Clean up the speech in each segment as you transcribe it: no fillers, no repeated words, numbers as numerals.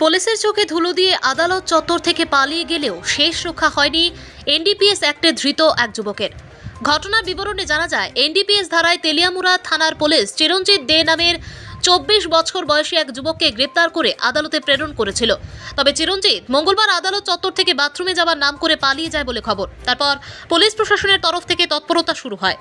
পুলিশের চোখে ধুলো দিয়ে আদালত চত্বর থেকে পালিয়ে গেলেও শেষ রক্ষা হয়নি এনডিপিএস অ্যাক্টে ধৃত এক যুবকের। ঘটনার বিবরণে জানা যায়, এনডিপিএস ধারায় তেলিয়ামুড়া থানার পুলিশ চিরঞ্জিত দে নামের 24 বছর বয়সী এক যুবককে গ্রেপ্তার করে আদালতে প্রেরণ করেছিল। তবে চিরঞ্জিত মঙ্গলবার আদালত চত্বর থেকে বাথরুমে যাবার নাম করে পালিয়ে যায় বলে খবর। তারপর পুলিশ প্রশাসনের তরফ থেকে তৎপরতা শুরু হয়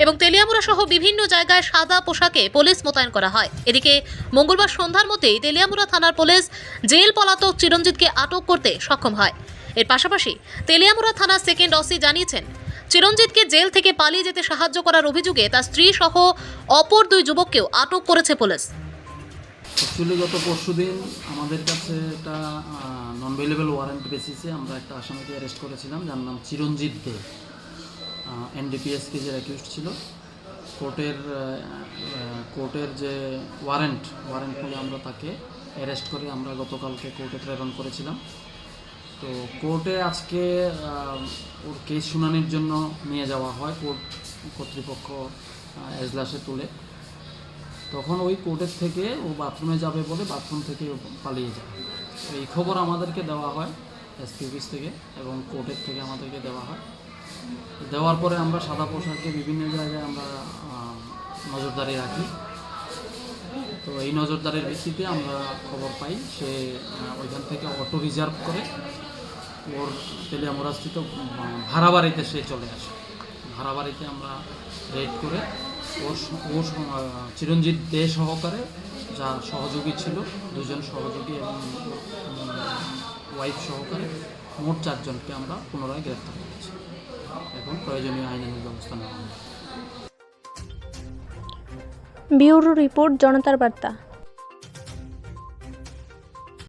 এবং তেলিয়ামুড়া সহ বিভিন্ন জায়গায় সাদা পোশাকে পুলিশ মোতায়েন করা হয়। এদিকে মঙ্গলবার সন্ধ্যার মধ্যেই তেলিয়ামুড়া থানার পুলিশ জেল পলাতক চিরঞ্জিতকে আটক করতে সক্ষম হয়। এর পাশাপাশি তেলিয়ামুড়া থানার সেকেন্ড ওসি জানিয়েছেন, চিরঞ্জিতকে জেল থেকে পালিয়ে যেতে সাহায্য করার অভিযোগে তার স্ত্রী সহ অপর দুই যুবককেও আটক করেছে পুলিশ। অ্যাকচুয়ালি গত পরশুদিন আমাদের কাছে একটা নন ভেলেবল ওয়ারেন্ট বেসিসে আমরা একটা আসামিকে অ্যারেস্ট করেছিলাম, যার নাম চিরঞ্জিত দে। এনডিপিএস কেসের অ্যাকিউজড ছিল। কোর্টের যে ওয়ারেন্ট বলে আমরা তাকে অ্যারেস্ট করে আমরা গতকালকে কোর্টে প্রেরণ করেছিলাম। তো কোর্টে আজকে ওর কেস শুনানির জন্য নিয়ে যাওয়া হয় কোর্ট কর্তৃপক্ষ এজলাসে তুলে। তখন ওই কোর্টের থেকে ও বাথরুমে যাবে বলে বাথরুম থেকে পালিয়ে যায়। এই খবর আমাদেরকে দেওয়া হয় এসপি অফিস থেকে এবং কোর্টের থেকে আমাদেরকে দেওয়া হয়। দেওয়ার পরে আমরা সাদা পোশাকে বিভিন্ন জায়গায় আমরা নজরদারি রাখি। তো এই নজরদারির ভিত্তিতে আমরা খবর পাই সে ওইখান থেকে অটো রিজার্ভ করে ওর তেলিয়ামুড়াস্থিত ভাড়া বাড়িতে সে চলে আসে। ভাড়া বাড়িতে আমরা রেড করে ওর চিরঞ্জিত দে সহকারে যা সহযোগী ছিল, দুজন সহযোগী এবং ওয়াইফ সহকারে মোট 4 জনকে আমরা পুনরায় গ্রেফতার করেছি। এখন প্রয়োজনীয় আইনানুগ ব্যবস্থা নেওয়া হবে। ব্যুরো রিপোর্ট, জনতার বার্তা।